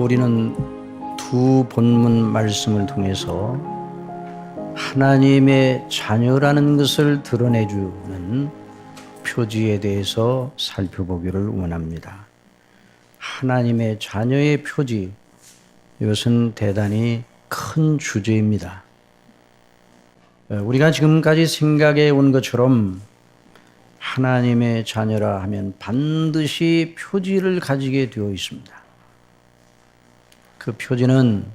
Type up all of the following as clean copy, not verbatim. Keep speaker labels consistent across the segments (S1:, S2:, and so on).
S1: 우리는 두 본문 말씀을 통해서 하나님의 자녀라는 것을 드러내주는 표지에 대해서 살펴보기를 원합니다. 하나님의 자녀의 표지, 이것은 대단히 큰 주제입니다. 우리가 지금까지 생각해 온 것처럼 하나님의 자녀라 하면 반드시 표지를 가지게 되어 있습니다. 그 표지는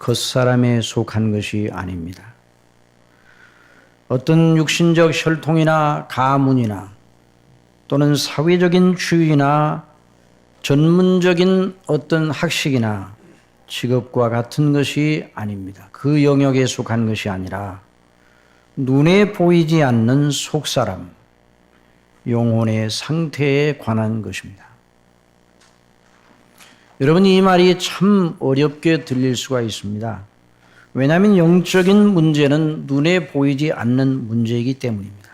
S1: 겉사람에 속한 것이 아닙니다. 어떤 육신적 혈통이나 가문이나 또는 사회적인 주의나 전문적인 어떤 학식이나 직업과 같은 것이 아닙니다. 그 영역에 속한 것이 아니라 눈에 보이지 않는 속사람, 영혼의 상태에 관한 것입니다. 여러분, 이 말이 참 어렵게 들릴 수가 있습니다. 왜냐하면 영적인 문제는 눈에 보이지 않는 문제이기 때문입니다.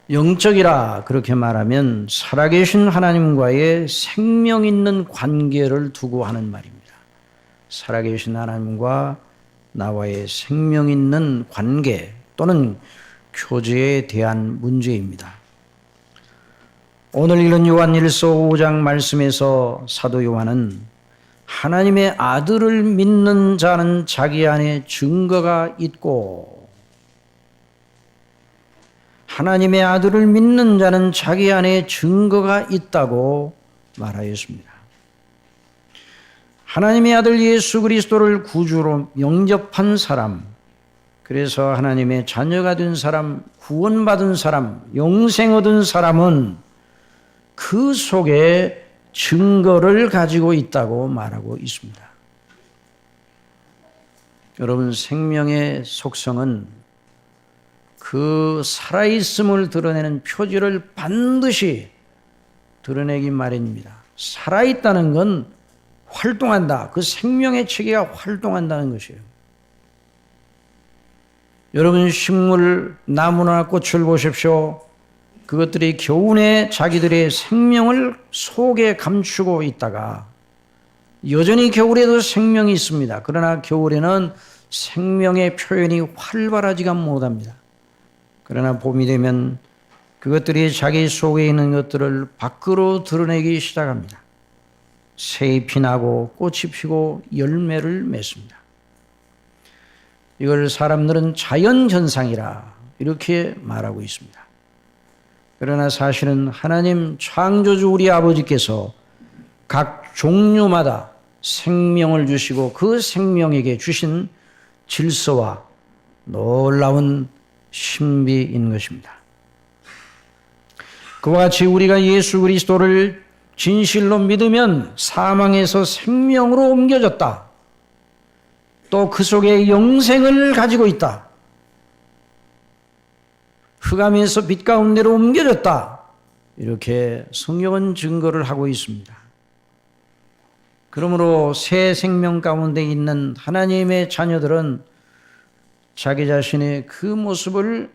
S1: 영적이라 그렇게 말하면 살아계신 하나님과의 생명 있는 관계를 두고 하는 말입니다. 살아계신 하나님과 나와의 생명 있는 관계 또는 교제에 대한 문제입니다. 오늘 읽은 요한일서 5장 말씀에서 사도 요한은 하나님의 아들을 믿는 자는 자기 안에 증거가 있고 하나님의 아들을 믿는 자는 자기 안에 증거가 있다고 말하였습니다. 하나님의 아들 예수 그리스도를 구주로 영접한 사람, 그래서 하나님의 자녀가 된 사람, 구원받은 사람, 영생 얻은 사람은 그 속에 증거를 가지고 있다고 말하고 있습니다. 여러분, 생명의 속성은 그 살아있음을 드러내는 표지를 반드시 드러내기 마련입니다. 살아있다는 건 활동한다. 그 생명의 체계가 활동한다는 것이에요. 여러분, 식물, 나무나 꽃을 보십시오. 그것들이 겨우내 자기들의 생명을 속에 감추고 있다가 여전히 겨울에도 생명이 있습니다. 그러나 겨울에는 생명의 표현이 활발하지가 못합니다. 그러나 봄이 되면 그것들이 자기 속에 있는 것들을 밖으로 드러내기 시작합니다. 새잎이 나고 꽃이 피고 열매를 맺습니다. 이걸 사람들은 자연현상이라 이렇게 말하고 있습니다. 그러나 사실은 하나님 창조주 우리 아버지께서 각 종류마다 생명을 주시고 그 생명에게 주신 질서와 놀라운 신비인 것입니다. 그와 같이 우리가 예수 그리스도를 진실로 믿으면 사망에서 생명으로 옮겨졌다. 또 그 속에 영생을 가지고 있다. 흑암에서 빛 가운데로 옮겨졌다. 이렇게 성경은 증거를 하고 있습니다. 그러므로 새 생명 가운데 있는 하나님의 자녀들은 자기 자신의 그 모습을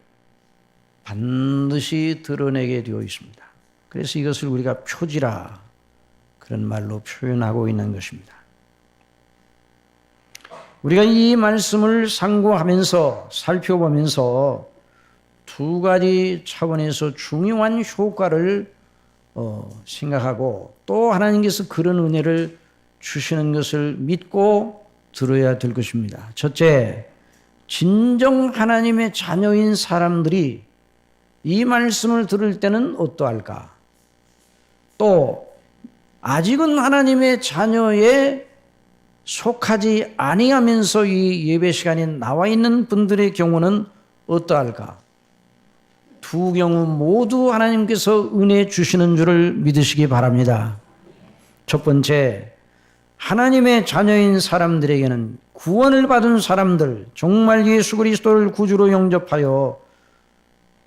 S1: 반드시 드러내게 되어 있습니다. 그래서 이것을 우리가 표지라 그런 말로 표현하고 있는 것입니다. 우리가 이 말씀을 상고하면서 살펴보면서 두 가지 차원에서 중요한 효과를 생각하고 또 하나님께서 그런 은혜를 주시는 것을 믿고 들어야 될 것입니다. 첫째, 진정 하나님의 자녀인 사람들이 이 말씀을 들을 때는 어떠할까? 또 아직은 하나님의 자녀에 속하지 아니하면서 이 예배 시간에 나와 있는 분들의 경우는 어떠할까? 두 경우 모두 하나님께서 은혜 주시는 줄을 믿으시기 바랍니다. 첫 번째, 하나님의 자녀인 사람들에게는 구원을 받은 사람들, 정말 예수 그리스도를 구주로 영접하여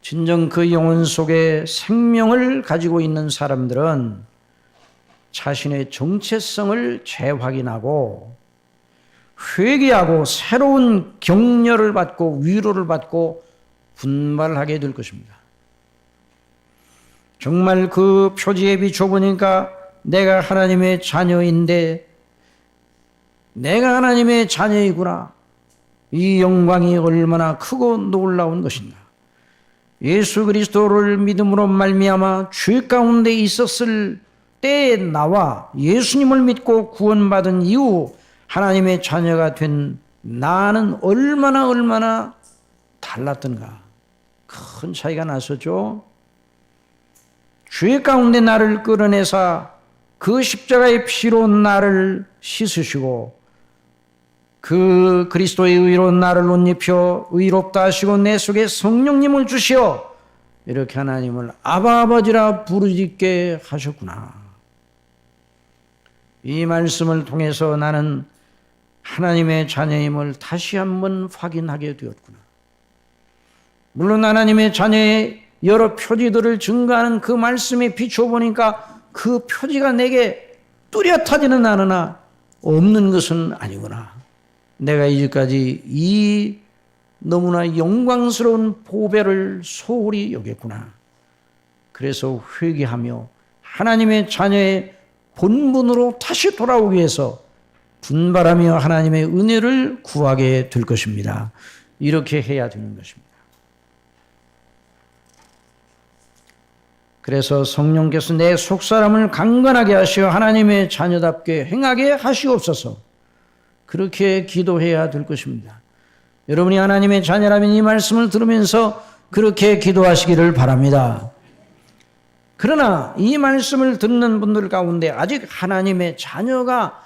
S1: 진정 그 영혼 속에 생명을 가지고 있는 사람들은 자신의 정체성을 재확인하고 회개하고 새로운 격려를 받고 위로를 받고 분발하게 될 것입니다. 정말 그 표지에 비춰보니까 내가 하나님의 자녀인데 내가 하나님의 자녀이구나. 이 영광이 얼마나 크고 놀라운 것인가. 예수 그리스도를 믿음으로 말미암아 죄 가운데 있었을 때에 나와 예수님을 믿고 구원받은 이후 하나님의 자녀가 된 나는 얼마나 달랐던가. 큰 차이가 났었죠. 죄 가운데 나를 끌어내사 그 십자가의 피로 나를 씻으시고 그 그리스도의 의로 나를 옷 입혀 의롭다 하시고 내 속에 성령님을 주시어 이렇게 하나님을 아바 아버지라 부르짖게 하셨구나. 이 말씀을 통해서 나는 하나님의 자녀임을 다시 한번 확인하게 되었구나. 물론 하나님의 자녀의 여러 표지들을 증거하는 그 말씀에 비춰보니까 그 표지가 내게 뚜렷하지는 않으나 없는 것은 아니구나. 내가 이제까지 이 너무나 영광스러운 보배를 소홀히 여겼구나. 그래서 회개하며 하나님의 자녀의 본분으로 다시 돌아오기 위해서 분발하며 하나님의 은혜를 구하게 될 것입니다. 이렇게 해야 되는 것입니다. 그래서 성령께서 내 속사람을 강건하게 하시어 하나님의 자녀답게 행하게 하시옵소서. 그렇게 기도해야 될 것입니다. 여러분이 하나님의 자녀라면 이 말씀을 들으면서 그렇게 기도하시기를 바랍니다. 그러나 이 말씀을 듣는 분들 가운데 아직 하나님의 자녀가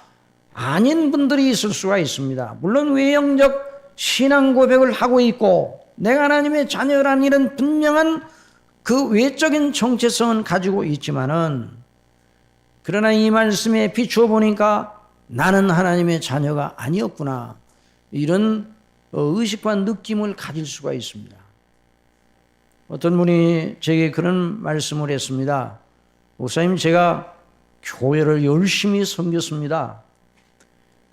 S1: 아닌 분들이 있을 수가 있습니다. 물론 외형적 신앙 고백을 하고 있고 내가 하나님의 자녀라는 이런 분명한 그 외적인 정체성은 가지고 있지만은 그러나 이 말씀에 비추어 보니까 나는 하나님의 자녀가 아니었구나. 이런 의식과 느낌을 가질 수가 있습니다. 어떤 분이 제게 그런 말씀을 했습니다. 목사님, 제가 교회를 열심히 섬겼습니다.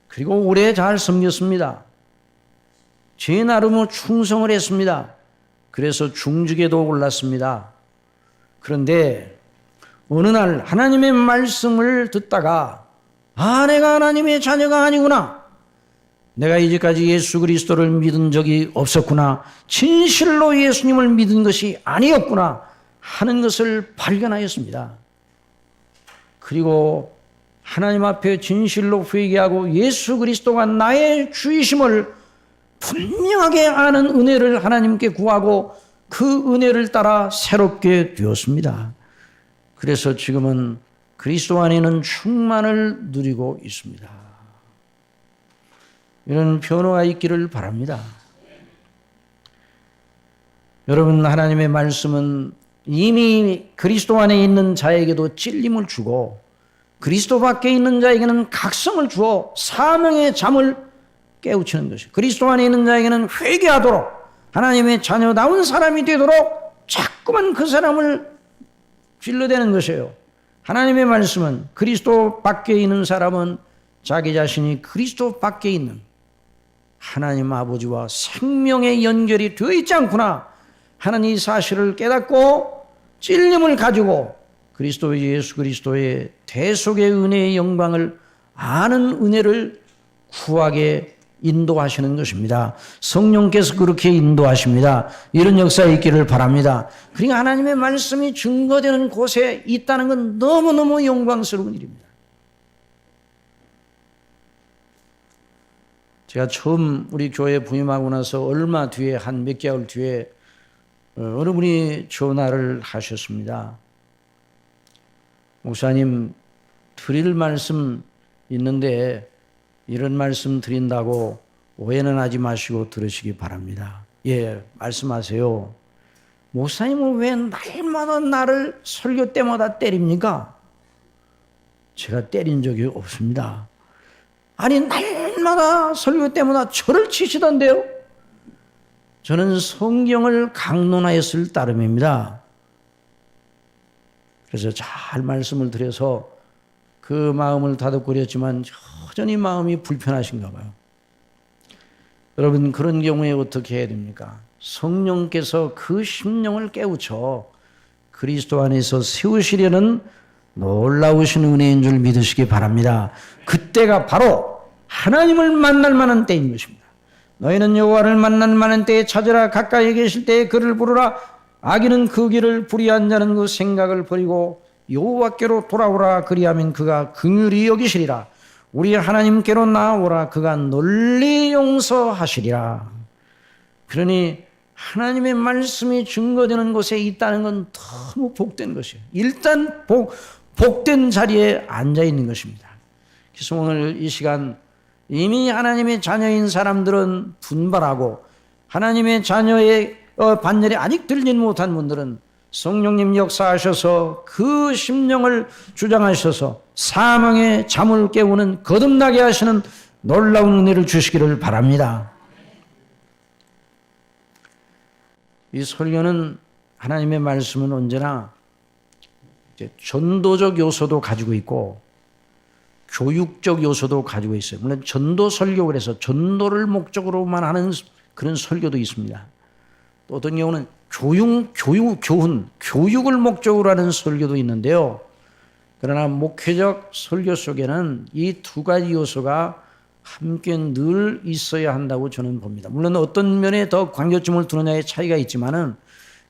S1: 그리고 오래 잘 섬겼습니다. 제 나름으로 충성을 했습니다. 그래서 중직에도 올랐습니다. 그런데 어느 날 하나님의 말씀을 듣다가 내가 하나님의 자녀가 아니구나. 내가 이제까지 예수 그리스도를 믿은 적이 없었구나. 진실로 예수님을 믿은 것이 아니었구나 하는 것을 발견하였습니다. 그리고 하나님 앞에 진실로 회개하고 예수 그리스도가 나의 주이심을 분명하게 아는 은혜를 하나님께 구하고 그 은혜를 따라 새롭게 되었습니다. 그래서 지금은 그리스도 안에는 충만을 누리고 있습니다. 이런 변화가 있기를 바랍니다. 여러분, 하나님의 말씀은 이미 그리스도 안에 있는 자에게도 찔림을 주고 그리스도 밖에 있는 자에게는 각성을 주어 사명의 잠을 깨우치는 것이에요. 그리스도 안에 있는 자에게는 회개하도록 하나님의 자녀다운 사람이 되도록 자꾸만 그 사람을 질러대는 것이에요. 하나님의 말씀은 그리스도 밖에 있는 사람은 자기 자신이 그리스도 밖에 있는 하나님 아버지와 생명의 연결이 되어 있지 않구나 하는 이 사실을 깨닫고 찔림을 가지고 그리스도 예수 그리스도의 대속의 은혜의 영광을 아는 은혜를 구하게 인도하시는 것입니다. 성령께서 그렇게 인도하십니다. 이런 역사 있기를 바랍니다. 그러니까 하나님의 말씀이 증거되는 곳에 있다는 건 너무너무 영광스러운 일입니다. 제가 처음 우리 교회에 부임하고 나서 얼마 뒤에 한 몇 개월 뒤에 어느 분이 전화를 하셨습니다. 목사님, 드릴 말씀 있는데 이런 말씀 드린다고 오해는 하지 마시고 들으시기 바랍니다. 예, 말씀하세요. 목사님은 왜 날마다 나를 설교 때마다 때립니까? 제가 때린 적이 없습니다. 아니, 날마다 설교 때마다 저를 치시던데요? 저는 성경을 강론하였을 따름입니다. 그래서 잘 말씀을 드려서 그 마음을 다독거렸지만 여전히 마음이 불편하신가 봐요. 여러분, 그런 경우에 어떻게 해야 됩니까? 성령께서 그 심령을 깨우쳐 그리스도 안에서 세우시려는 놀라우신 은혜인 줄 믿으시기 바랍니다. 그때가 바로 하나님을 만날 만한 때인 것입니다. 너희는 여호와를 만날 만한 때에 찾으라. 가까이 계실 때에 그를 부르라. 악인은 그 길을 불의한 자는 그 생각을 버리고 여호와께로 돌아오라. 그리하면 그가 긍휼히 여기시리라. 우리 하나님께로 나아오라. 그가 널리 용서하시리라. 그러니 하나님의 말씀이 증거되는 곳에 있다는 건 너무 복된 것이에요. 일단 복된 자리에 앉아 있는 것입니다. 그래서 오늘 이 시간 이미 하나님의 자녀인 사람들은 분발하고 하나님의 자녀의 반열에 아직 들지 못한 분들은 성령님 역사하셔서 그 심령을 주장하셔서 사망의 잠을 깨우는 거듭나게 하시는 놀라운 은혜를 주시기를 바랍니다. 이 설교는 하나님의 말씀은 언제나 전도적 요소도 가지고 있고 교육적 요소도 가지고 있어요. 물론 전도 설교 그래서 전도를 목적으로만 하는 그런 설교도 있습니다. 또 어떤 경우는 교육을 목적으로 하는 설교도 있는데요. 그러나 목회적 설교 속에는 이 두 가지 요소가 함께 늘 있어야 한다고 저는 봅니다. 물론 어떤 면에 더 관계점을 두느냐의 차이가 있지만은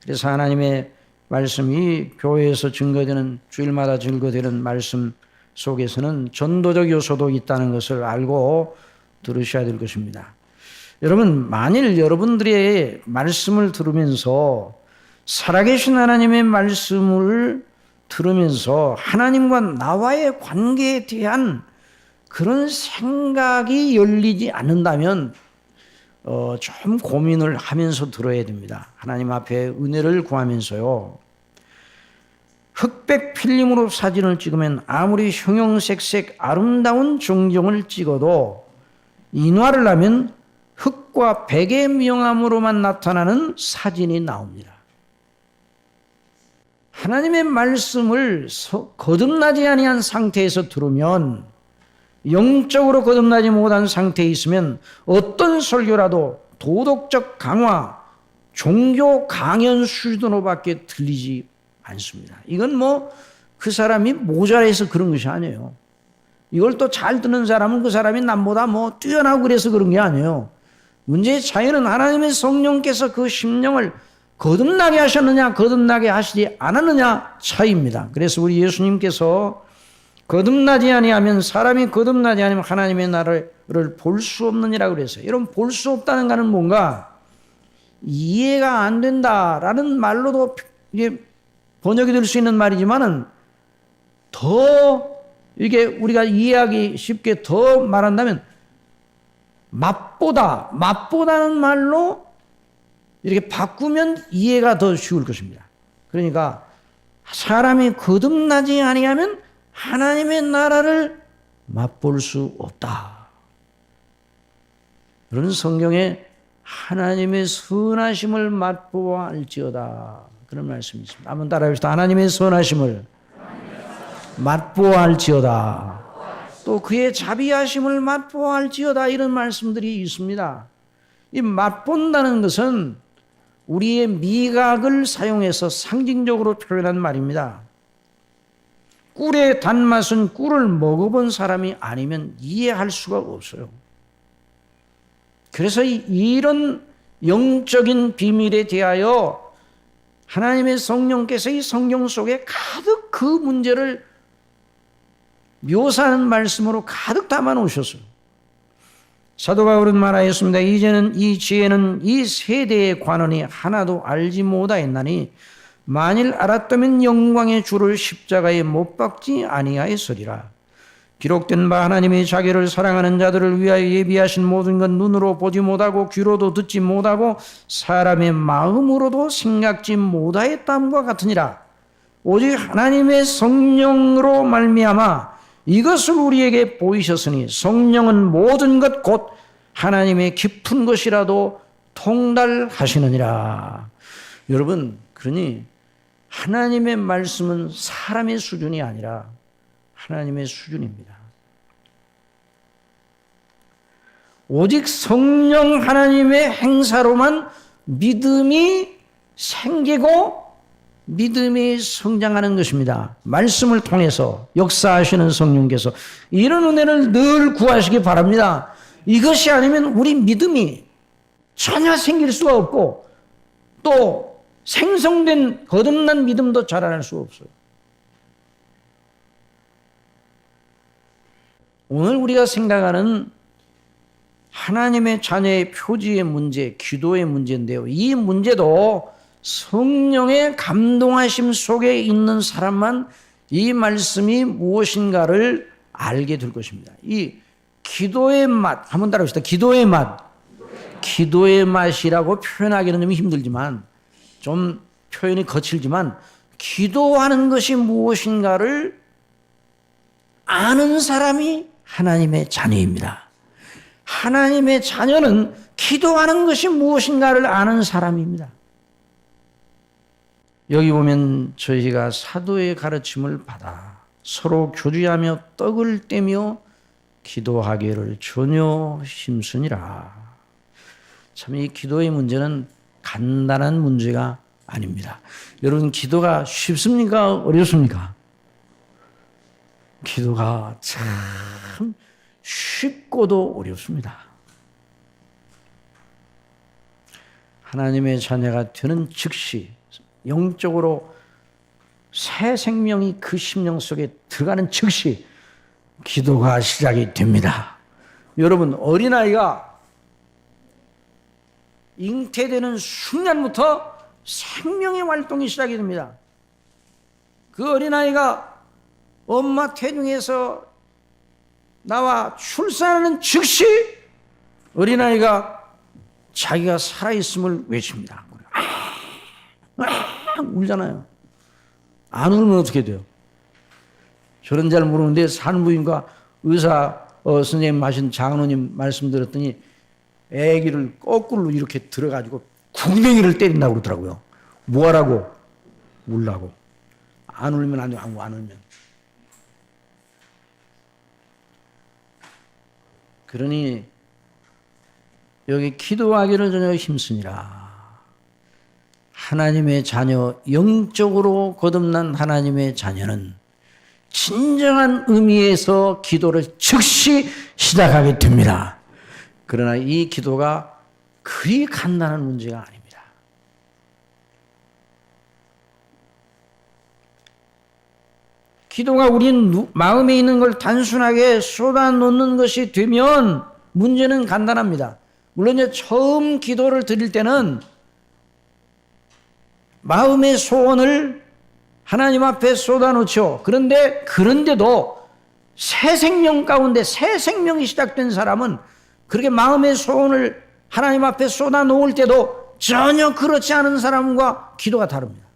S1: 그래서 하나님의 말씀이 교회에서 증거되는 주일마다 증거되는 말씀 속에서는 전도적 요소도 있다는 것을 알고 들으셔야 될 것입니다. 여러분, 만일 여러분들의 말씀을 들으면서 살아계신 하나님의 말씀을 들으면서 하나님과 나와의 관계에 대한 그런 생각이 열리지 않는다면 좀 고민을 하면서 들어야 됩니다. 하나님 앞에 은혜를 구하면서요. 흑백 필름으로 사진을 찍으면 아무리 형형색색 아름다운 정경을 찍어도 인화를 하면 흑과 백의 명암으로만 나타나는 사진이 나옵니다. 하나님의 말씀을 거듭나지 아니한 상태에서 들으면, 영적으로 거듭나지 못한 상태에 있으면 어떤 설교라도 도덕적 강화, 종교 강연 수준으로밖에 들리지 않습니다. 이건 그 사람이 모자라서 그런 것이 아니에요. 이걸 또 잘 듣는 사람은 그 사람이 남보다 뛰어나고 그래서 그런 게 아니에요. 문제의 차이는 하나님의 성령께서 그 심령을 거듭나게 하셨느냐 거듭나게 하시지 않았느냐 차이입니다. 그래서 우리 예수님께서 거듭나지 아니하면, 사람이 거듭나지 아니하면 하나님의 나라를 볼 수 없느니라고 그랬어요. 여러분, 볼 수 없다는 것은 뭔가 이해가 안 된다라는 말로도 이게 번역이 될 수 있는 말이지만은 더 이게 우리가 이해하기 쉽게 더 말한다면 맛보다는 말로 이렇게 바꾸면 이해가 더 쉬울 것입니다. 그러니까 사람이 거듭나지 아니하면 하나님의 나라를 맛볼 수 없다. 그런 성경에 하나님의 선하심을 맛보아 알지어다, 그런 말씀이 있습니다. 한번 따라해봅시다. 하나님의 선하심을 맛보아 알지어다. 또 그의 자비하심을 맛보아 알지어다, 이런 말씀들이 있습니다. 이 맛본다는 것은 우리의 미각을 사용해서 상징적으로 표현한 말입니다. 꿀의 단맛은 꿀을 먹어본 사람이 아니면 이해할 수가 없어요. 그래서 이런 영적인 비밀에 대하여 하나님의 성령께서 이 성경 속에 가득 그 문제를 묘사하는 말씀으로 가득 담아 놓으셨어요. 사도 바울은 말하였습니다. 이제는 이 지혜는 이 세대의 관원이 하나도 알지 못하였나니 만일 알았다면 영광의 주를 십자가에 못 박지 아니하였으리라. 기록된 바 하나님이 자기를 사랑하는 자들을 위하여 예비하신 모든 건 눈으로 보지 못하고 귀로도 듣지 못하고 사람의 마음으로도 생각지 못하였다함과 같으니라. 오직 하나님의 성령으로 말미암아 이것을 우리에게 보이셨으니 성령은 모든 것 곧 하나님의 깊은 것이라도 통달하시느니라. 여러분, 그러니 하나님의 말씀은 사람의 수준이 아니라 하나님의 수준입니다. 오직 성령 하나님의 행사로만 믿음이 생기고 믿음이 성장하는 것입니다. 말씀을 통해서 역사하시는 성령께서 이런 은혜를 늘 구하시기 바랍니다. 이것이 아니면 우리 믿음이 전혀 생길 수가 없고 또 생성된 거듭난 믿음도 자라날 수가 없어요. 오늘 우리가 생각하는 하나님의 자녀의 표지의 문제, 기도의 문제인데요. 이 문제도 성령의 감동하심 속에 있는 사람만 이 말씀이 무엇인가를 알게 될 것입니다. 이 기도의 맛, 한번 따라합시다. 기도의 맛. 기도의 맛이라고 표현하기는 좀 힘들지만, 좀 표현이 거칠지만, 기도하는 것이 무엇인가를 아는 사람이 하나님의 자녀입니다. 하나님의 자녀는 기도하는 것이 무엇인가를 아는 사람입니다. 여기 보면 저희가 사도의 가르침을 받아 서로 교제하며 떡을 떼며 기도하기를 전혀 힘쓰니라. 참 이 기도의 문제는 간단한 문제가 아닙니다. 여러분 기도가 쉽습니까? 어렵습니까? 기도가 참 쉽고도 어렵습니다. 하나님의 자녀가 되는 즉시 영적으로 새 생명이 그 심령 속에 들어가는 즉시 기도가 시작이 됩니다. 여러분 어린아이가 잉태되는 순간부터 생명의 활동이 시작이 됩니다. 그 어린아이가 엄마 태중에서 나와 출산하는 즉시 어린아이가 자기가 살아있음을 외칩니다. 울잖아요. 안 울면 어떻게 돼요? 저는 잘 모르는데 산부인과 의사 선생님 하신 장로님 말씀 들었더니 아기를 거꾸로 이렇게 들어가지고 궁뎅이를 때린다고 그러더라고요. 뭐하라고? 울라고. 안 울면 안 돼요. 안 울면. 그러니 여기 기도하기를 전혀 힘쓰니라. 하나님의 자녀, 영적으로 거듭난 하나님의 자녀는 진정한 의미에서 기도를 즉시 시작하게 됩니다. 그러나 이 기도가 그리 간단한 문제가 아닙니다. 기도가 우리 마음에 있는 걸 단순하게 쏟아놓는 것이 되면 문제는 간단합니다. 물론 이제 처음 기도를 드릴 때는 마음의 소원을 하나님 앞에 쏟아놓죠. 그런데도 새 생명 가운데 새 생명이 시작된 사람은 그렇게 마음의 소원을 하나님 앞에 쏟아놓을 때도 전혀 그렇지 않은 사람과 기도가 다릅니다.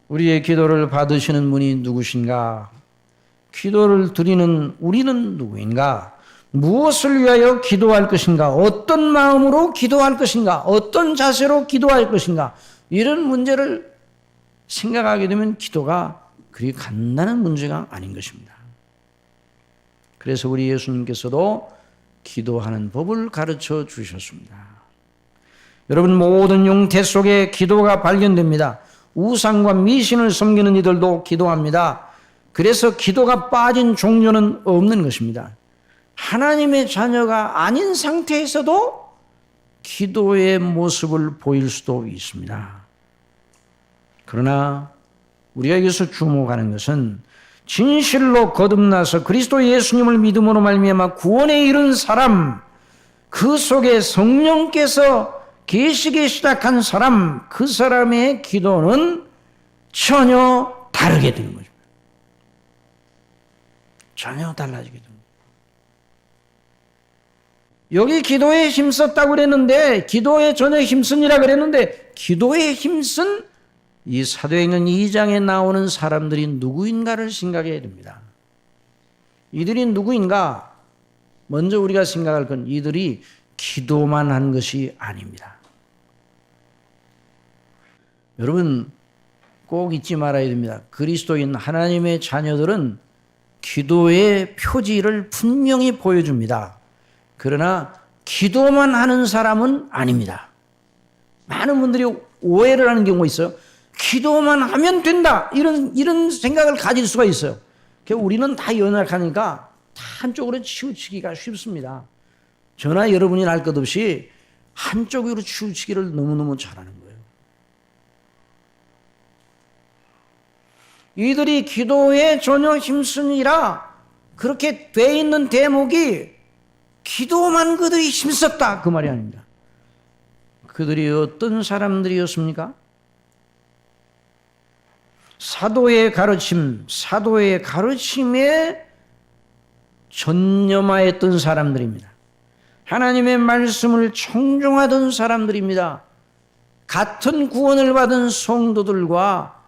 S1: 우리의 기도를 받으시는 분이 누구신가? 기도를 드리는 우리는 누구인가? 무엇을 위하여 기도할 것인가? 어떤 마음으로 기도할 것인가? 어떤 자세로 기도할 것인가? 이런 문제를 생각하게 되면 기도가 그리 간단한 문제가 아닌 것입니다. 그래서 우리 예수님께서도 기도하는 법을 가르쳐 주셨습니다. 여러분 모든 용태 속에 기도가 발견됩니다. 우상과 미신을 섬기는 이들도 기도합니다. 그래서 기도가 빠진 종교는 없는 것입니다. 하나님의 자녀가 아닌 상태에서도 기도의 모습을 보일 수도 있습니다. 그러나 우리가 여기서 주목하는 것은 진실로 거듭나서 그리스도 예수님을 믿음으로 말미암아 구원에 이른 사람, 그 속에 성령께서 계시기 시작한 사람, 그 사람의 기도는 전혀 다르게 되는 거죠. 전혀 달라지게 됩니다. 여기 기도에 힘썼다고 그랬는데, 기도에 전혀 힘쓰니라 그랬는데, 기도에 힘쓴 이 사도행전 2장에 나오는 사람들이 누구인가를 생각해야 됩니다. 이들이 누구인가? 먼저 우리가 생각할 건 이들이 기도만 한 것이 아닙니다. 여러분 꼭 잊지 말아야 됩니다. 그리스도인 하나님의 자녀들은 기도의 표지를 분명히 보여줍니다. 그러나 기도만 하는 사람은 아닙니다. 많은 분들이 오해를 하는 경우가 있어요. 기도만 하면 된다. 이런 생각을 가질 수가 있어요. 우리는 다 연약하니까 다 한쪽으로 치우치기가 쉽습니다. 저나 여러분이 알 것 없이 한쪽으로 치우치기를 너무너무 잘하는 거예요. 이들이 기도에 전혀 힘쓰니라 그렇게 돼 있는 대목이 기도만 그들이 힘썼다 그 말이 아닙니다. 그들이 어떤 사람들이었습니까? 사도의 가르침에 전념하였던 사람들입니다. 하나님의 말씀을 청종하던 사람들입니다. 같은 구원을 받은 성도들과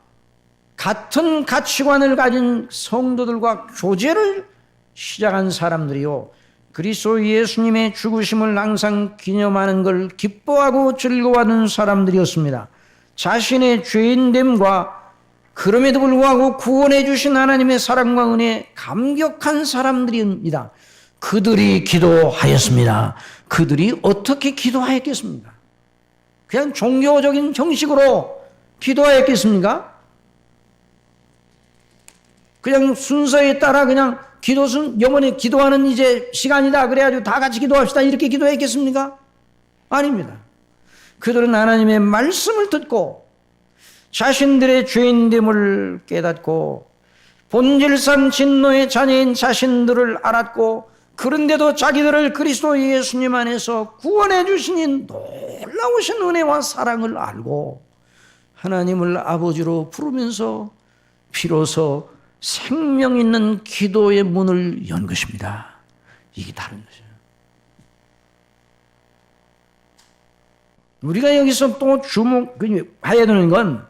S1: 같은 가치관을 가진 성도들과 교제를 시작한 사람들이요. 그리스도 예수님의 죽으심을 항상 기념하는 걸 기뻐하고 즐거워하는 사람들이었습니다. 자신의 죄인됨과 그럼에도 불구하고 구원해 주신 하나님의 사랑과 은혜에 감격한 사람들입니다. 그들이 기도하였습니다. 그들이 어떻게 기도하였겠습니까? 그냥 종교적인 형식으로 기도하였겠습니까? 그냥 순서에 따라 그냥 영원히 기도하는 이제 시간이다 그래가지고 다 같이 기도합시다 이렇게 기도했겠습니까? 아닙니다. 그들은 하나님의 말씀을 듣고 자신들의 죄인됨을 깨닫고 본질상 진노의 자녀인 자신들을 알았고 그런데도 자기들을 그리스도 예수님 안에서 구원해 주시는 놀라우신 은혜와 사랑을 알고 하나님을 아버지로 부르면서 비로소 생명 있는 기도의 문을 연 것입니다. 이게 다른 거죠. 우리가 여기서 또 주목해야 되는 건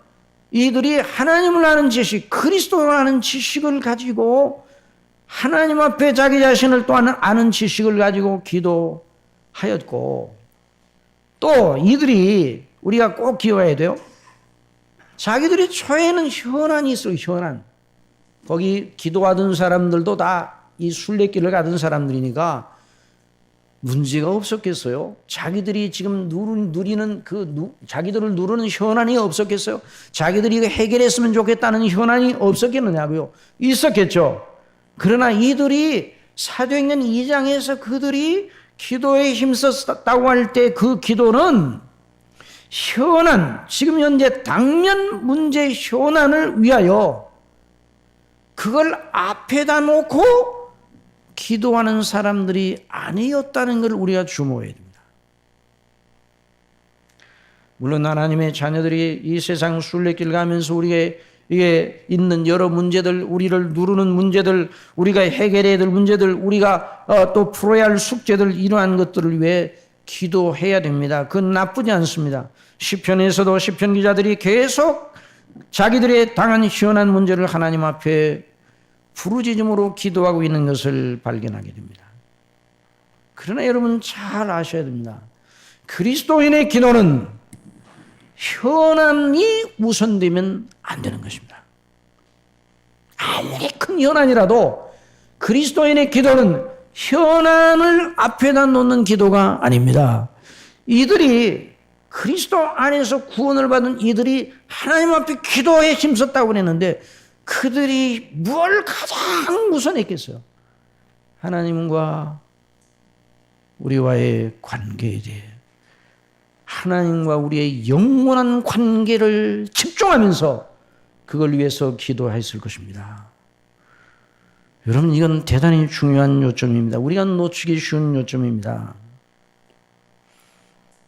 S1: 이들이 하나님을 아는 지식, 그리스도를 아는 지식을 가지고 하나님 앞에 자기 자신을 또 아는 지식을 가지고 기도하였고 또 이들이 우리가 꼭 기억해야 돼요. 자기들이 처해는 현안이 있어요. 현안. 거기 기도하던 사람들도 다 이 순례길을 가던 사람들이니까 문제가 없었겠어요? 자기들이 지금 누리는 자기들을 누르는 현안이 없었겠어요? 자기들이 이거 해결했으면 좋겠다는 현안이 없었겠느냐고요? 있었겠죠. 그러나 이들이 사도행전 2장에서 그들이 기도에 힘썼다고 할 때 그 기도는 현안, 지금 현재 당면 문제 현안을 위하여 그걸 앞에다 놓고 기도하는 사람들이 아니었다는 걸 우리가 주목해야 됩니다. 물론 하나님의 자녀들이 이 세상 순례길 가면서 우리에게 있는 여러 문제들, 우리를 누르는 문제들, 우리가 해결해야 될 문제들, 우리가 또 풀어야 할 숙제들 이러한 것들을 위해 기도해야 됩니다. 그건 나쁘지 않습니다. 시편에서도 시편 기자들이 계속 자기들의 당한 현안 문제를 하나님 앞에 부르짖음으로 기도하고 있는 것을 발견하게 됩니다. 그러나 여러분 잘 아셔야 됩니다. 그리스도인의 기도는 현안이 우선되면 안 되는 것입니다. 아무리 큰 현안이라도 그리스도인의 기도는 현안을 앞에다 놓는 기도가 아닙니다. 이들이 그리스도 안에서 구원을 받은 이들이 하나님 앞에 기도에 힘썼다고 그랬는데 그들이 뭘 가장 우선했겠어요? 하나님과 우리와의 관계에 대해 하나님과 우리의 영원한 관계를 집중하면서 그걸 위해서 기도했을 것입니다. 여러분 이건 대단히 중요한 요점입니다. 우리가 놓치기 쉬운 요점입니다.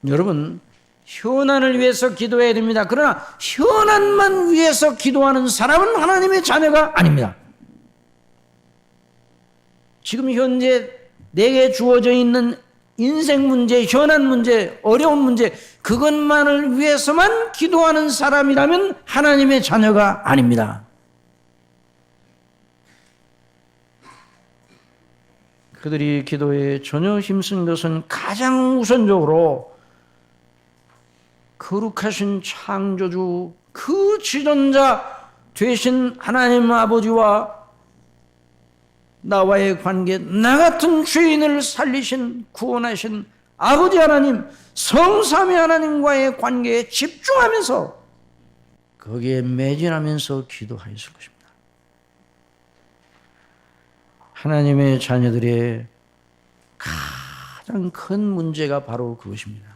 S1: 여러분 현안을 위해서 기도해야 됩니다. 그러나 현안만 위해서 기도하는 사람은 하나님의 자녀가 아닙니다. 지금 현재 내게 주어져 있는 인생 문제, 현안 문제, 어려운 문제 그것만을 위해서만 기도하는 사람이라면 하나님의 자녀가 아닙니다. 그들이 기도에 전혀 힘쓴 것은 가장 우선적으로 거룩하신 창조주 그 지존자 되신 하나님 아버지와 나와의 관계, 나 같은 죄인을 살리신 구원하신 아버지 하나님, 성삼위 하나님과의 관계에 집중하면서 거기에 매진하면서 기도하였을 것입니다. 하나님의 자녀들의 가장 큰 문제가 바로 그것입니다.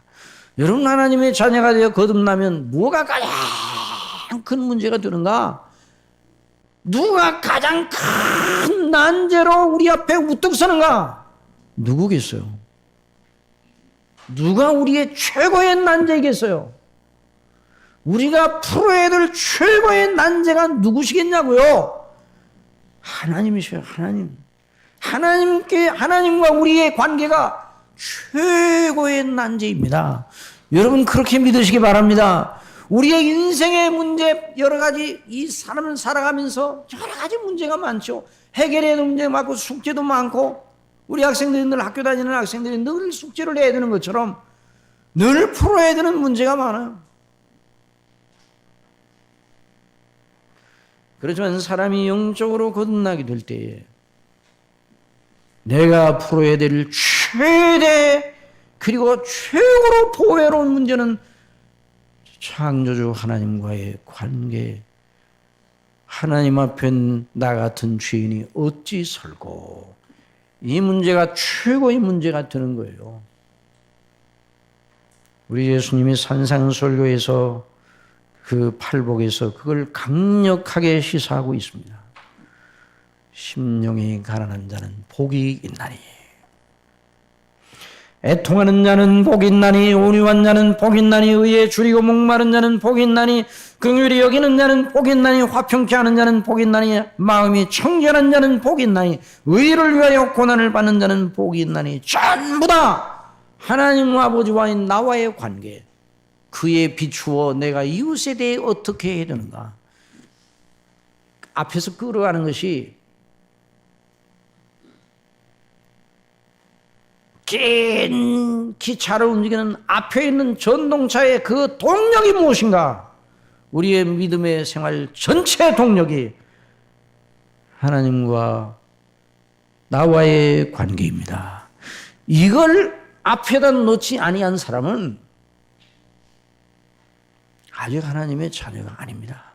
S1: 여러분, 하나님의 자녀가 되어 거듭나면 뭐가 가장 큰 문제가 되는가? 누가 가장 큰 난제로 우리 앞에 우뚝 서는가? 누구겠어요? 누가 우리의 최고의 난제이겠어요? 우리가 풀어야 될 최고의 난제가 누구시겠냐고요? 하나님이셔요. 하나님과 우리의 관계가 최고의 난제입니다. 여러분, 그렇게 믿으시기 바랍니다. 우리의 인생의 문제, 여러 가지, 이 사람을 살아가면서 여러 가지 문제가 많죠. 해결해야 되는 문제가 많고 숙제도 많고, 우리 학생들이 늘 학교 다니는 학생들이 늘 숙제를 해야 되는 것처럼 늘 풀어야 되는 문제가 많아요. 그렇지만 사람이 영적으로 거듭나게 될 때에 내가 풀어야 될 최대 그리고 최고로 보배로운 문제는 창조주 하나님과의 관계, 하나님 앞에 나 같은 죄인이 어찌 설고, 이 문제가 최고의 문제가 되는 거예요. 우리 예수님이 산상설교에서 그 팔복에서 그걸 강력하게 시사하고 있습니다. 심령이 가난한 자는 복이 있나니, 애통하는 자는 복이 있나니, 온유한 자는 복이 있나니, 의에 줄이고 목마른 자는 복이 있나니, 긍휼히 여기는 자는 복이 있나니, 화평케 하는 자는 복이 있나니, 마음이 청결한 자는 복이 있나니, 의를 위하여 고난을 받는 자는 복이 있나니, 전부 다 하나님 아버지와의 나와의 관계, 그에 비추어 내가 이웃에 대해 어떻게 해야 되는가. 앞에서 끌어가는 것이 긴 기차를 움직이는 앞에 있는 전동차의 그 동력이 무엇인가? 우리의 믿음의 생활 전체 동력이 하나님과 나와의 관계입니다. 이걸 앞에다 놓지 아니한 사람은 아직 하나님의 자녀가 아닙니다.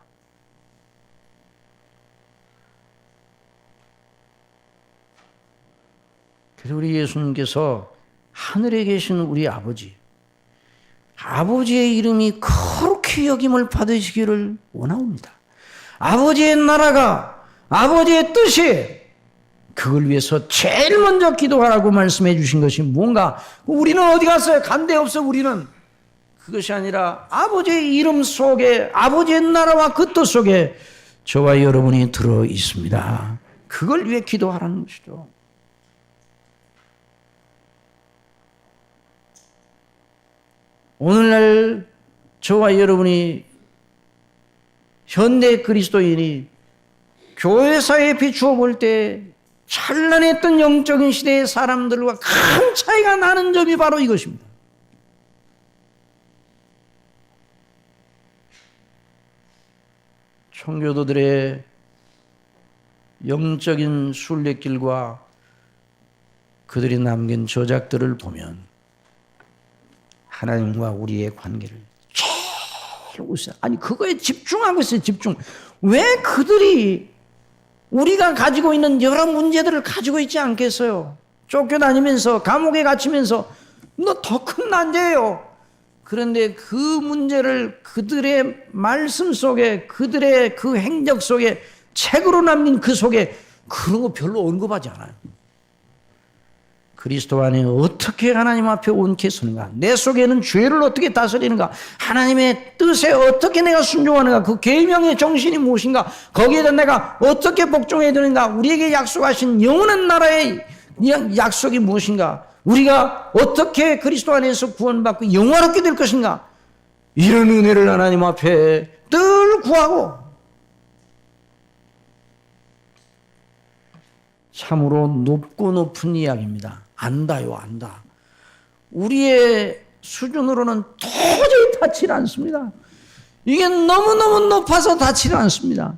S1: 그래서 우리 예수님께서 하늘에 계신 우리 아버지의 이름이 거룩히 여김을 받으시기를 원하옵니다. 아버지의 나라가, 아버지의 뜻이, 그걸 위해서 제일 먼저 기도하라고 말씀해 주신 것이 뭔가? 우리는 어디 갔어요? 간 데 없어. 우리는 그것이 아니라 아버지의 이름 속에, 아버지의 나라와 그 뜻 속에 저와 여러분이 들어 있습니다. 그걸 위해 기도하라는 것이죠. 오늘날 저와 여러분이 현대 그리스도인이 교회사에 비추어 볼 때 찬란했던 영적인 시대의 사람들과 큰 차이가 나는 점이 바로 이것입니다. 청교도들의 영적인 순례길과 그들이 남긴 저작들을 보면 하나님과 우리의 관계를 제일 우선, 아니 그거에 집중하고 있어요. 집중. 왜 그들이 우리가 가지고 있는 여러 문제들을 가지고 있지 않겠어요? 쫓겨다니면서 감옥에 갇히면서 너 더 큰 난제예요. 그런데 그 문제를 그들의 말씀 속에, 그들의 그 행적 속에, 책으로 남긴 그 속에 그런 거 별로 언급하지 않아요. 그리스도 안에 어떻게 하나님 앞에 옳게 서는가, 내 속에는 죄를 어떻게 다스리는가, 하나님의 뜻에 어떻게 내가 순종하는가, 그 계명의 정신이 무엇인가, 거기에다 내가 어떻게 복종해야 되는가, 우리에게 약속하신 영원한 나라의 약속이 무엇인가, 우리가 어떻게 그리스도 안에서 구원받고 영화롭게 될 것인가, 이런 은혜를 하나님 앞에 늘 구하고, 참으로 높고 높은 이야기입니다. 안다요, 안다. 우리의 수준으로는 도저히 닿지 않습니다. 이게 너무너무 높아서 닿지 않습니다.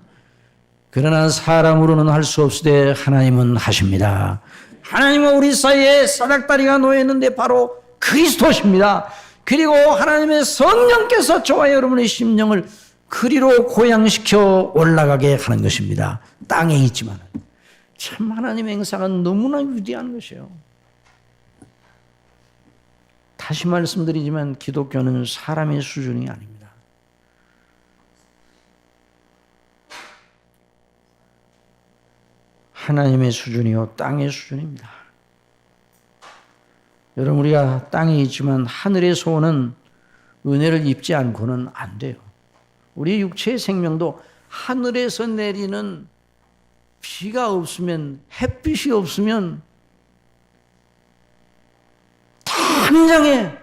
S1: 그러나 사람으로는 할 수 없으되 하나님은 하십니다. 하나님은 우리 사이에 사닥다리가 놓여있는데 바로 그리스도십니다. 그리고 하나님의 성령께서 저와 여러분의 심령을 그리로 고양시켜 올라가게 하는 것입니다. 땅에 있지만 참 하나님의 행사가 너무나 위대한 것이에요. 다시 말씀드리지만 기독교는 사람의 수준이 아닙니다. 하나님의 수준이요 땅의 수준입니다. 여러분 우리가 땅에 있지만 하늘에서 오는 은혜를 입지 않고는 안 돼요. 우리 육체의 생명도 하늘에서 내리는 비가 없으면 햇빛이 없으면 당장에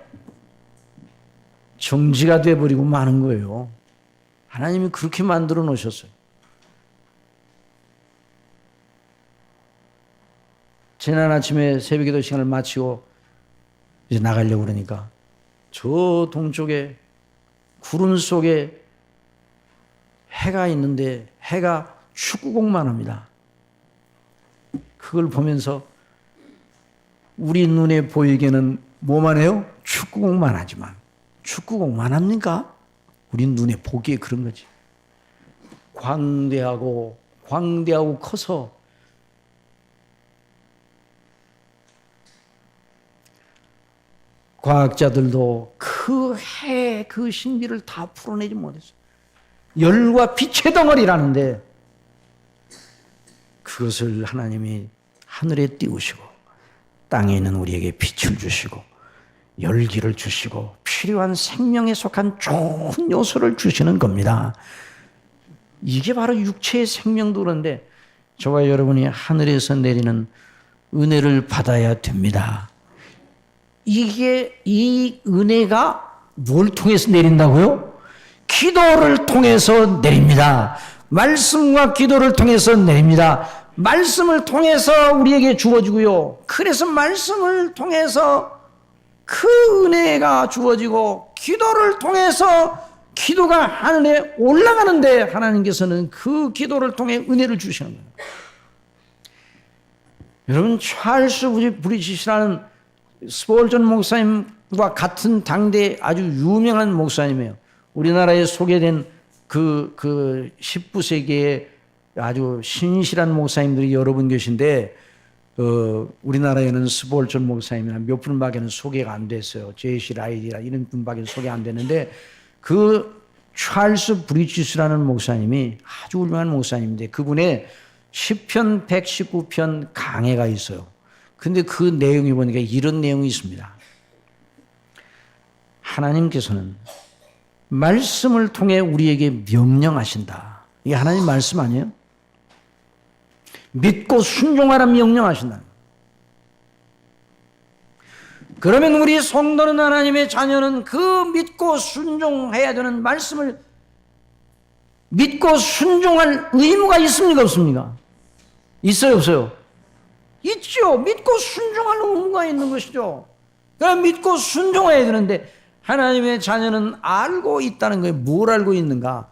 S1: 정지가 돼버리고 마는 거예요. 하나님이 그렇게 만들어 놓으셨어요. 지난 아침에 새벽기도 시간을 마치고 이제 나가려고 그러니까 저 동쪽에 구름 속에 해가 있는데 해가 축구공만 합니다. 그걸 보면서 우리 눈에 보이기에는 뭐만 해요? 축구공만 하지만 축구공만 합니까? 우리 눈에 보기에 그런 거지. 광대하고 커서 과학자들도 그 해, 그 신비를 다 풀어내지 못했어요. 열과 빛의 덩어리라는데 그것을 하나님이 하늘에 띄우시고 땅에 있는 우리에게 빛을 주시고 열기를 주시고 필요한 생명에 속한 좋은 요소를 주시는 겁니다. 이게 바로 육체의 생명도 그런데 저와 여러분이 하늘에서 내리는 은혜를 받아야 됩니다. 이 은혜가 뭘 통해서 내린다고요? 기도를 통해서 내립니다. 말씀과 기도를 통해서 내립니다. 말씀을 통해서 우리에게 주어지고요. 그래서 말씀을 통해서 그 은혜가 주어지고 기도를 통해서 기도가 하늘에 올라가는데 하나님께서는 그 기도를 통해 은혜를 주시는 거예요. 여러분 찰스 브리지시라는 스폴전 목사님과 같은 당대 아주 유명한 목사님이에요. 우리나라에 소개된 그 19세기의 아주 신실한 목사님들이 여러 분 계신데 우리나라에는 스폴전 목사님이나 몇 분밖에는 소개가 안 됐어요. 제시 라이디라 이런 분밖에 소개 안 됐는데 그 찰스 브리지스라는 목사님이 아주 훌륭한 목사님인데 그분의 시편 119편 강해가 있어요. 근데 그 내용이 보니까 이런 내용이 있습니다. 하나님께서는 말씀을 통해 우리에게 명령하신다. 이게 하나님 말씀 아니에요? 믿고 순종하라 명령하신다. 그러면 우리 성도는 하나님의 자녀는 그 믿고 순종해야 되는 말씀을 믿고 순종할 의무가 있습니까? 없습니까? 있어요? 없어요? 있죠. 믿고 순종할 의무가 있는 것이죠. 그럼 믿고 순종해야 되는데 하나님의 자녀는 알고 있다는 거예요. 뭘 알고 있는가?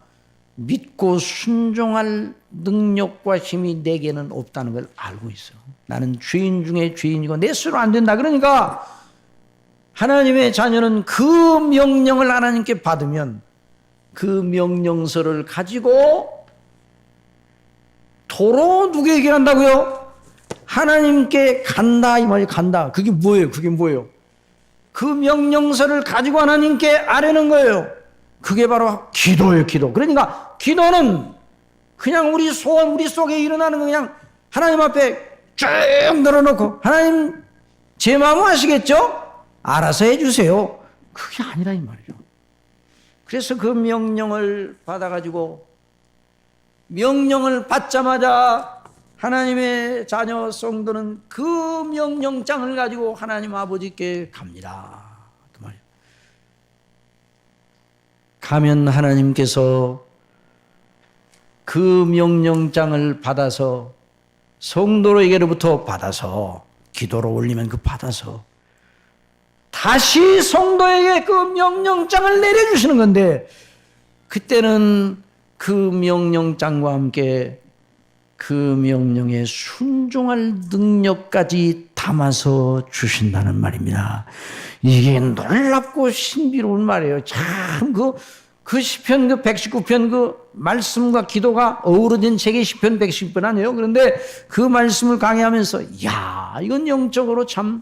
S1: 믿고 순종할 능력과 힘이 내게는 없다는 걸 알고 있어. 나는 죄인 중에 죄인이고 내 스스로 안 된다. 그러니까 하나님의 자녀는 그 명령을 하나님께 받으면 그 명령서를 가지고 도로 누구에게 간다고요? 하나님께 간다 이 말이 간다. 그게 뭐예요? 그 명령서를 가지고 하나님께 아뢰는 거예요. 그게 바로 기도예요. 기도. 그러니까 기도는 그냥 우리 소원 우리 속에 일어나는 거 그냥 하나님 앞에 쭉 늘어놓고 하나님 제 마음 아시겠죠? 알아서 해주세요. 그게 아니라 이 말이죠. 그래서 그 명령을 받아가지고 명령을 받자마자 하나님의 자녀 성도는 그 명령장을 가지고 하나님 아버지께 갑니다. 그 말이에요. 가면 하나님께서 그 명령장을 받아서 성도에게로부터 받아서 기도로 올리면 그 받아서 다시 성도에게 그 명령장을 내려주시는 건데 그때는 그 명령장과 함께 그 명령에 순종할 능력까지 담아서 주신다는 말입니다. 이게 놀랍고 신비로운 말이에요. 참 그 시편 119편 그 말씀과 기도가 어우러진 책이 시편 119편 아니에요. 그런데 그 말씀을 강의하면서 야, 이건 영적으로 참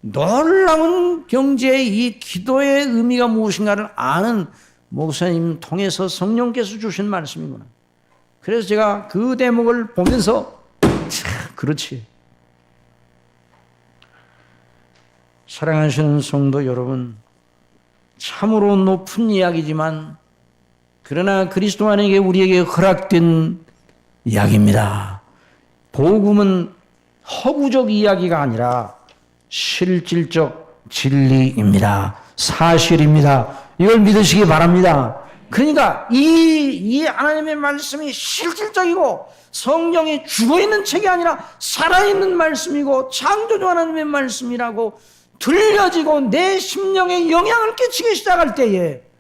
S1: 놀라운 경지의 이 기도의 의미가 무엇인가를 아는 목사님 통해서 성령께서 주신 말씀이구나. 그래서 제가 그 대목을 보면서 그렇지. 사랑하시는 성도 여러분, 참으로 높은 이야기지만 그러나 그리스도 안에게 우리에게 허락된 이야기입니다. 복음은 허구적 이야기가 아니라 실질적 진리입니다. 사실입니다. 이걸 믿으시기 바랍니다. 그러니까 이 하나님의 말씀이 실질적이고 성경이 죽어있는 책이 아니라 살아있는 말씀이고 창조주 하나님의 말씀이라고 들려지고 내 심령에 영향을 끼치기 시작할 때에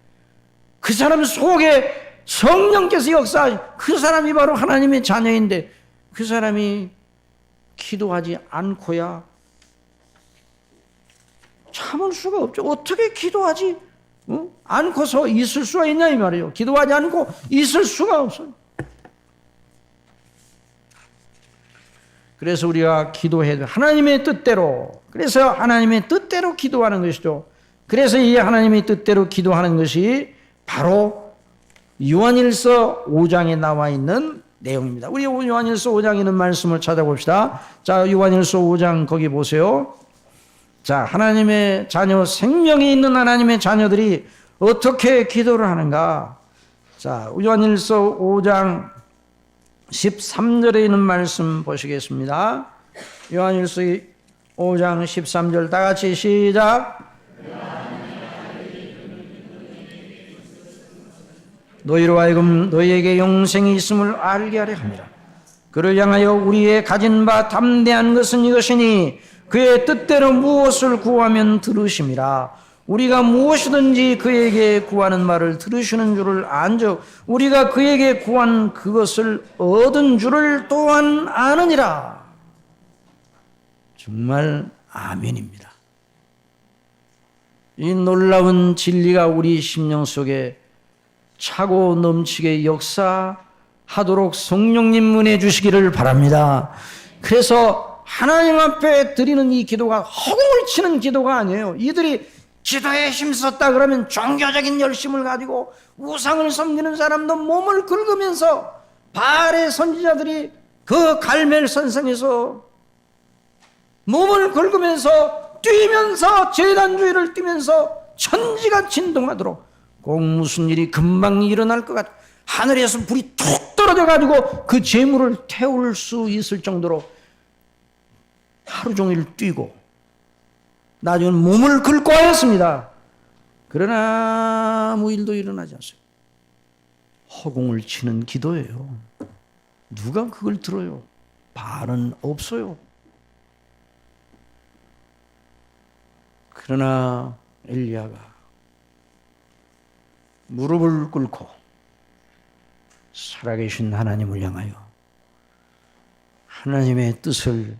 S1: 그 사람 속에 성령께서 그 사람이 바로 하나님의 자녀인데 그 사람이 기도하지 않고야 참을 수가 없죠. 어떻게 기도하지 않고서 있을 수가 있냐 이 말이에요. 기도하지 않고 있을 수가 없어요. 그래서 우리가 기도해도 하나님의 뜻대로, 그래서 하나님의 뜻대로 기도하는 것이죠. 그래서 이 하나님의 뜻대로 기도하는 것이 바로 요한일서 5장에 나와 있는 내용입니다. 우리 요한일서 5장에 있는 말씀을 찾아봅시다. 자, 요한일서 5장 거기 보세요. 자, 하나님의 자녀, 생명이 있는 하나님의 자녀들이 어떻게 기도를 하는가? 자, 요한일서 5장 13절에 있는 말씀 보시겠습니다. 요한일서 5장 13절 다 같이 시작. 너희로 하여금 너희에게 영생이 있음을 알게 하려 함이라. 그를 향하여 우리의 가진 바 담대한 것은 이것이니 그의 뜻대로 무엇을 구하면 들으심이라. 우리가 무엇이든지 그에게 구하는 말을 들으시는 줄을 안즉 우리가 그에게 구한 그것을 얻은 줄을 또한 아느니라. 정말 아멘입니다. 이 놀라운 진리가 우리 심령 속에 차고 넘치게 역사하도록 성령님 은혜 주시기를 바랍니다. 그래서 하나님 앞에 드리는 이 기도가 허공을 치는 기도가 아니에요. 이들이 기도에 힘썼다 그러면 종교적인 열심을 가지고 우상을 섬기는 사람도 몸을 긁으면서 바알의 선지자들이 그 갈멜산성에서 몸을 긁으면서 뛰면서 제단주의를 뛰면서 천지가 진동하도록 꼭 무슨 일이 금방 일어날 것 같아 하늘에서 불이 툭 떨어져 가지고 그 재물을 태울 수 있을 정도로 하루 종일 뛰고 나중에 몸을 긁고 하였습니다. 그러나 아무 일도 일어나지 않습니다. 허공을 치는 기도예요. 누가 그걸 들어요? 바알은 없어요. 그러나 엘리야가 무릎을 꿇고 살아계신 하나님을 향하여 하나님의 뜻을,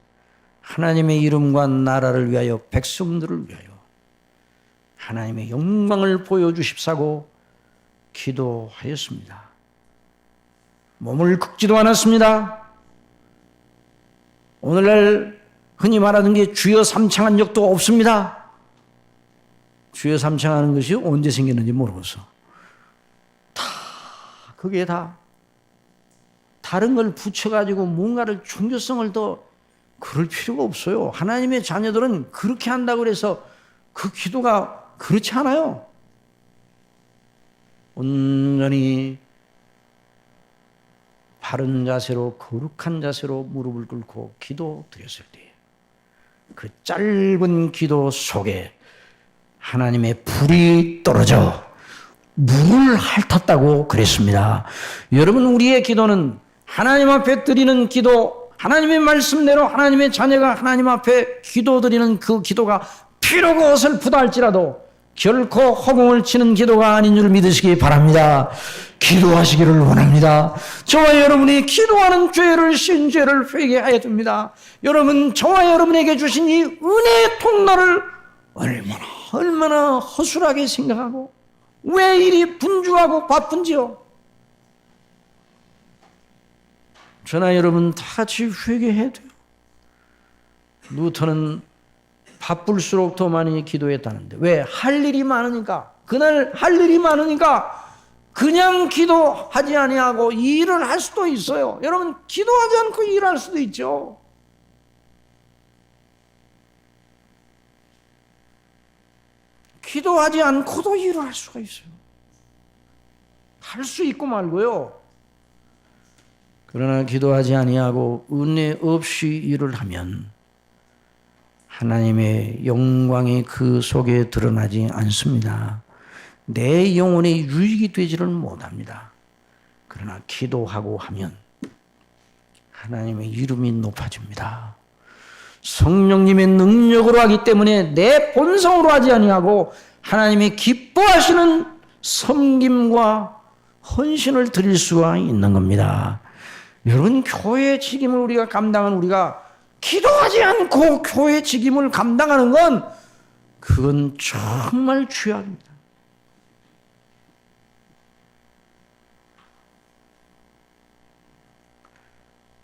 S1: 하나님의 이름과 나라를 위하여, 백성들을 위하여 하나님의 영광을 보여주십사고 기도하였습니다. 몸을 긁지도 않았습니다. 오늘날 흔히 말하는 게 주여 삼창한 적도 없습니다. 주여 삼창하는 것이 언제 생겼는지 모르겠어. 그게 다 다른 걸 붙여가지고 뭔가를 종교성을 더 그럴 필요가 없어요. 하나님의 자녀들은 그렇게 한다고 해서 그 기도가 그렇지 않아요. 온전히 바른 자세로, 거룩한 자세로 무릎을 꿇고 기도드렸을 때 그 짧은 기도 속에 하나님의 불이 떨어져 물을 핥았다고 그랬습니다. 여러분, 우리의 기도는 하나님 앞에 드리는 기도, 하나님의 말씀대로 하나님의 자녀가 하나님 앞에 기도드리는 그 기도가 비록 어설프다 할지라도 결코 허공을 치는 기도가 아닌 줄 믿으시기 바랍니다. 기도하시기를 원합니다. 저와 여러분이 기도하는 죄를 신 죄를 회개하여 줍니다. 여러분, 저와 여러분에게 주신 이 은혜의 통로를 얼마나 허술하게 생각하고 왜 이리 분주하고 바쁜지요. 저나 여러분 다 같이 회개해야 돼요. 루터는 바쁠수록 더 많이 기도했다는데 왜? 할 일이 많으니까. 그날 할 일이 많으니까 그냥 기도하지 아니하고 일을 할 수도 있어요. 여러분, 기도하지 않고 일할 수도 있죠. 기도하지 않고도 일을 할 수가 있어요. 할 수 있고 말고요. 그러나 기도하지 아니하고 은혜 없이 일을 하면 하나님의 영광이 그 속에 드러나지 않습니다. 내 영혼의 유익이 되지를 못합니다. 그러나 기도하고 하면 하나님의 이름이 높아집니다. 성령님의 능력으로 하기 때문에 내 본성으로 하지 아니하고 하나님이 기뻐하시는 섬김과 헌신을 드릴 수가 있는 겁니다. 여러분, 교회 직임을 우리가 감당하는 우리가 기도하지 않고 교회 직임을 감당하는 건 그건 정말 죄악입니다.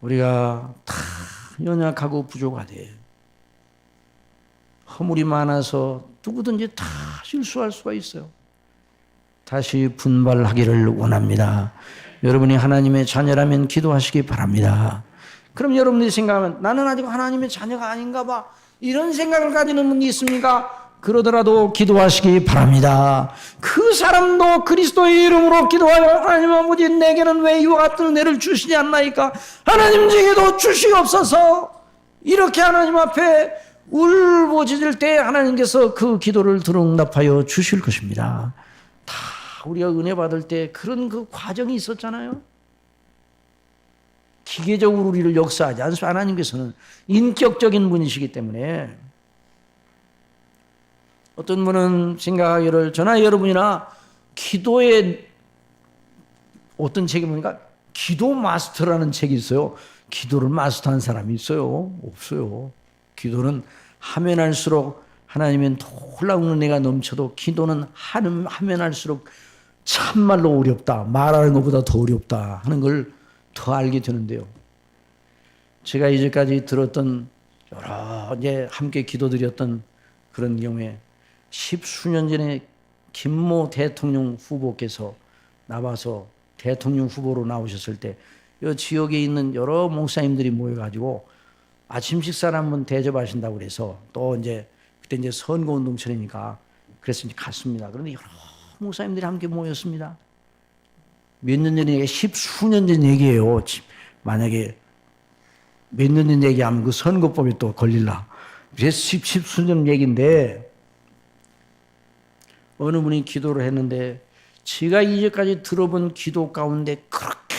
S1: 우리가 다 연약하고 부족하되 허물이 많아서 누구든지 다 실수할 수가 있어요. 다시 분발하기를 원합니다. 여러분이 하나님의 자녀라면 기도하시기 바랍니다. 그럼 여러분들이 생각하면 나는 아직 하나님의 자녀가 아닌가 봐, 이런 생각을 가지는 분이 있습니까? 그러더라도 기도하시기 바랍니다. 그 사람도 그리스도의 이름으로 기도하여 하나님 아버지, 내게는 왜 이와 같은 은혜를 주시지 않나이까? 하나님, 제게도 주시옵소서. 이렇게 하나님 앞에 울부짖을 때 하나님께서 그 기도를 들응답하여 주실 것입니다. 다 우리가 은혜 받을 때 그런 그 과정이 있었잖아요. 기계적으로 우리를 역사하지 않습니다. 하나님께서는 인격적인 분이시기 때문에. 어떤 분은 생각하기를, 저나 여러분이나 기도에 어떤 책이 보니까 기도 마스터라는 책이 있어요. 기도를 마스터한 사람이 있어요? 없어요. 기도는 하면 할수록 하나님의 놀라운 은혜가 넘쳐도 기도는 하면 할수록 참말로 어렵다, 말하는 것보다 더 어렵다 하는 걸 더 알게 되는데요. 제가 이제까지 들었던 여러 이제 함께 기도드렸던 그런 경우에 10수년 전에 김모 대통령 후보께서 나와서 대통령 후보로 나오셨을 때 이 지역에 있는 여러 목사님들이 모여가지고 아침 식사를 한번 대접하신다고 그래서, 또 이제 그때 이제 선거운동철이니까 그래서 이제 갔습니다. 그런데 여러 목사님들이 함께 모였습니다. 몇 년 전 얘기, 10수년 전 얘기예요. 만약에 몇 년 전 얘기하면 그 선거법에 또 걸릴라. 그래서 10수년 얘기인데, 어느 분이 기도를 했는데 제가 이제까지 들어본 기도 가운데 그렇게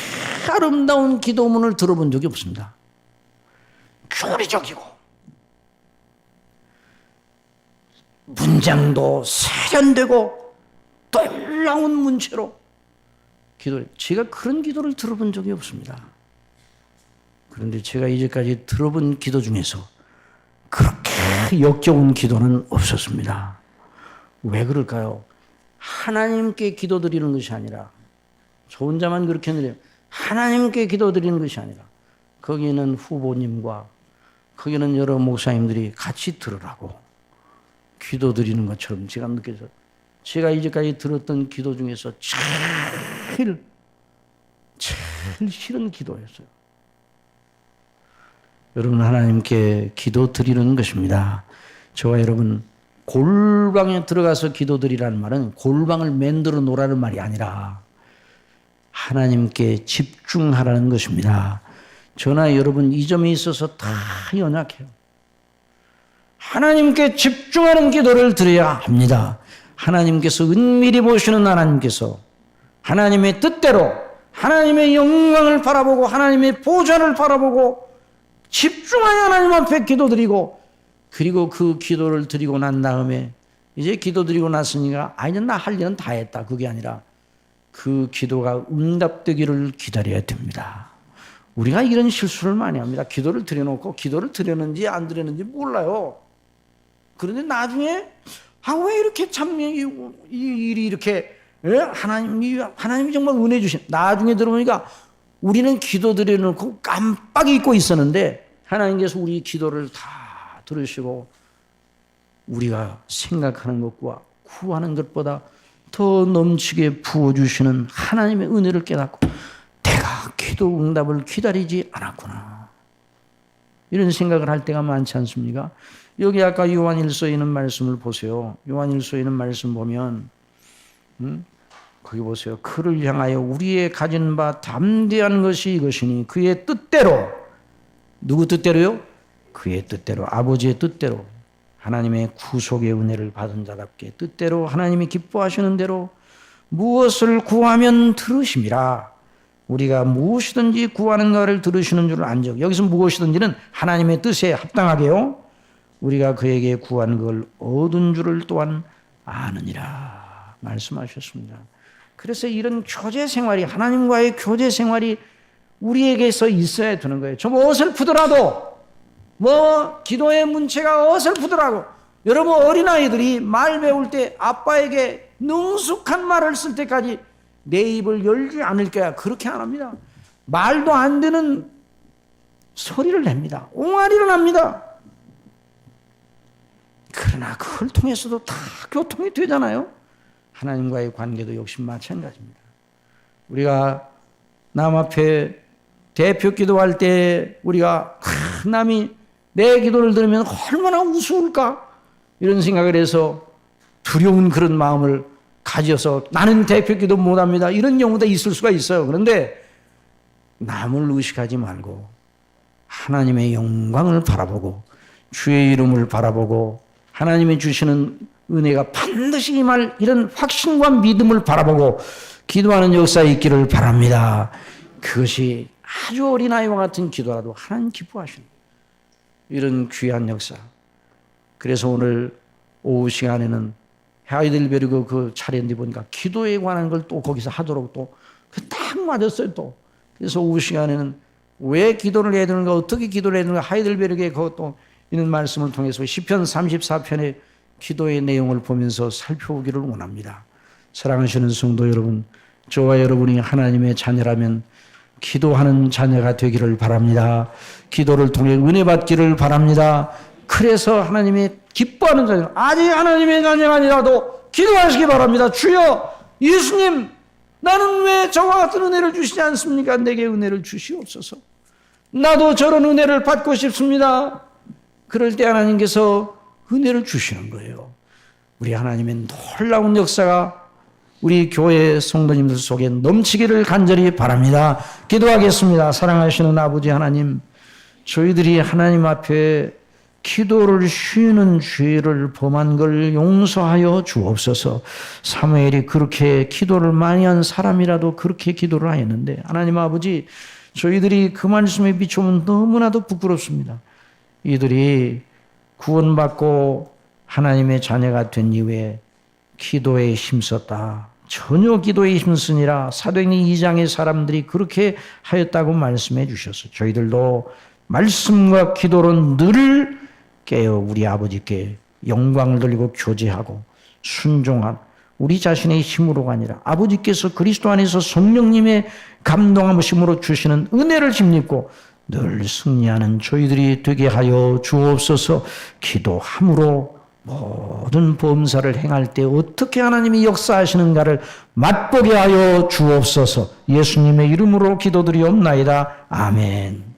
S1: 아름다운 기도문을 들어본 적이 없습니다. 교리적이고 문장도 세련되고 놀라운 문체로 기도를, 제가 그런 기도를 들어본 적이 없습니다. 그런데 제가 이제까지 들어본 기도 중에서 그렇게 역겨운 기도는 없었습니다. 왜 그럴까요? 하나님께 기도드리는 것이 아니라, 저 혼자만 그렇게 드려요. 하나님께 기도드리는 것이 아니라 거기는 후보님과 거기는 여러 목사님들이 같이 들으라고 기도드리는 것처럼 제가 느껴져요. 제가 이제까지 들었던 기도 중에서 제일 싫은 기도였어요. 여러분, 하나님께 기도드리는 것입니다. 저와 여러분, 골방에 들어가서 기도드리라는 말은 골방을 만들어 놓으라는 말이 아니라 하나님께 집중하라는 것입니다. 저나 여러분, 이 점에 있어서 다 연약해요. 하나님께 집중하는 기도를 드려야 합니다. 하나님께서 은밀히 보시는 하나님께서 하나님의 뜻대로 하나님의 영광을 바라보고 하나님의 보좌를 바라보고 집중하여 하나님 앞에 기도드리고, 그리고 그 기도를 드리고 난 다음에 이제 기도드리고 났으니까 이제 나 할 일은 다 했다. 그게 아니라 그 기도가 응답되기를 기다려야 됩니다. 우리가 이런 실수를 많이 합니다. 기도를 드려놓고 기도를 드렸는지 안 드렸는지 몰라요. 그런데 나중에 왜 이렇게 참 이 일이 이렇게 하나님이 정말 은혜 주신. 나중에 들어보니까 우리는 기도 드려놓고 깜빡 잊고 있었는데 하나님께서 우리 기도를 다 들으시고 우리가 생각하는 것과 구하는 것보다 더 넘치게 부어주시는 하나님의 은혜를 깨닫고 내가 기도 응답을 기다리지 않았구나. 이런 생각을 할 때가 많지 않습니까? 여기 아까 요한일서에 있는 말씀을 보세요. 요한일서에 있는 말씀 보면 거기 보세요. 그를 향하여 우리의 가진 바 담대한 것이 이것이니 그의 뜻대로. 누구 뜻대로요? 그의 뜻대로, 아버지의 뜻대로, 하나님의 구속의 은혜를 받은 자답게 뜻대로 하나님이 기뻐하시는 대로 무엇을 구하면 들으심이라. 우리가 무엇이든지 구하는 것을 들으시는 줄 안적. 여기서 무엇이든지는 하나님의 뜻에 합당하게요. 우리가 그에게 구한 걸 얻은 줄을 또한 아느니라 말씀하셨습니다. 그래서 이런 교제 생활이, 하나님과의 교제 생활이 우리에게서 있어야 되는 거예요. 좀 어설프더라도, 기도의 문체가 어설프더라도, 여러분 어린아이들이 말 배울 때 아빠에게 능숙한 말을 쓸 때까지 내 입을 열지 않을 거야. 그렇게 안 합니다. 말도 안 되는 소리를 냅니다. 옹알이를 합니다. 그러나 그걸 통해서도 다 교통이 되잖아요. 하나님과의 관계도 역시 마찬가지입니다. 우리가 남 앞에 대표 기도할 때 우리가 남이 내 기도를 들으면 얼마나 우스울까? 이런 생각을 해서 두려운 그런 마음을 가져서 나는 대표 기도 못합니다. 이런 경우도 있을 수가 있어요. 그런데 남을 의식하지 말고 하나님의 영광을 바라보고 주의 이름을 바라보고 하나님이 주시는 은혜가 반드시 임할 이런 확신과 믿음을 바라보고 기도하는 역사에 있기를 바랍니다. 그것이 아주 어린아이와 같은 기도라도 하나님 기뻐하시는 이런 귀한 역사. 그래서 오늘 오후 시간에는 하이델베르그 그 차례인데 보니까 기도에 관한 걸 또 거기서 하도록 또 딱 맞았어요 또. 그래서 오후 시간에는 왜 기도를 해야 되는가, 어떻게 기도를 해야 되는가, 하이델베르크의 그것도 있는 말씀을 통해서 시편 34편의 기도의 내용을 보면서 살펴보기를 원합니다. 사랑하시는 성도 여러분, 저와 여러분이 하나님의 자녀라면 기도하는 자녀가 되기를 바랍니다. 기도를 통해 은혜 받기를 바랍니다. 그래서 하나님이 기뻐하는 자녀, 아직 하나님의 자녀가 아니라도 기도하시기 바랍니다. 주여, 예수님, 나는 왜 저와 같은 은혜를 주시지 않습니까? 내게 은혜를 주시옵소서. 나도 저런 은혜를 받고 싶습니다. 그럴 때 하나님께서 은혜를 주시는 거예요. 우리 하나님의 놀라운 역사가 우리 교회 성도님들 속에 넘치기를 간절히 바랍니다. 기도하겠습니다. 사랑하시는 아버지 하나님, 저희들이 하나님 앞에 기도를 쉬는 죄를 범한 걸 용서하여 주옵소서. 사무엘이 그렇게 기도를 많이 한 사람이라도 그렇게 기도를 하였는데 하나님 아버지, 저희들이 그 말씀에 비추면 너무나도 부끄럽습니다. 이들이 구원받고 하나님의 자녀가 된 이후에 기도에 힘썼다. 전혀 기도에 힘쓰니라. 사도행전 2장의 사람들이 그렇게 하였다고 말씀해 주셨어요. 저희들도 말씀과 기도로 늘 깨어 우리 아버지께 영광을 돌리고 교제하고 순종한 우리 자신의 힘으로가 아니라 아버지께서 그리스도 안에서 성령님의 감동하심으로 주시는 은혜를 힘입고 늘 승리하는 저희들이 되게 하여 주옵소서. 기도함으로 모든 범사를 행할 때 어떻게 하나님이 역사하시는가를 맛보게 하여 주옵소서. 예수님의 이름으로 기도드리옵나이다. 아멘.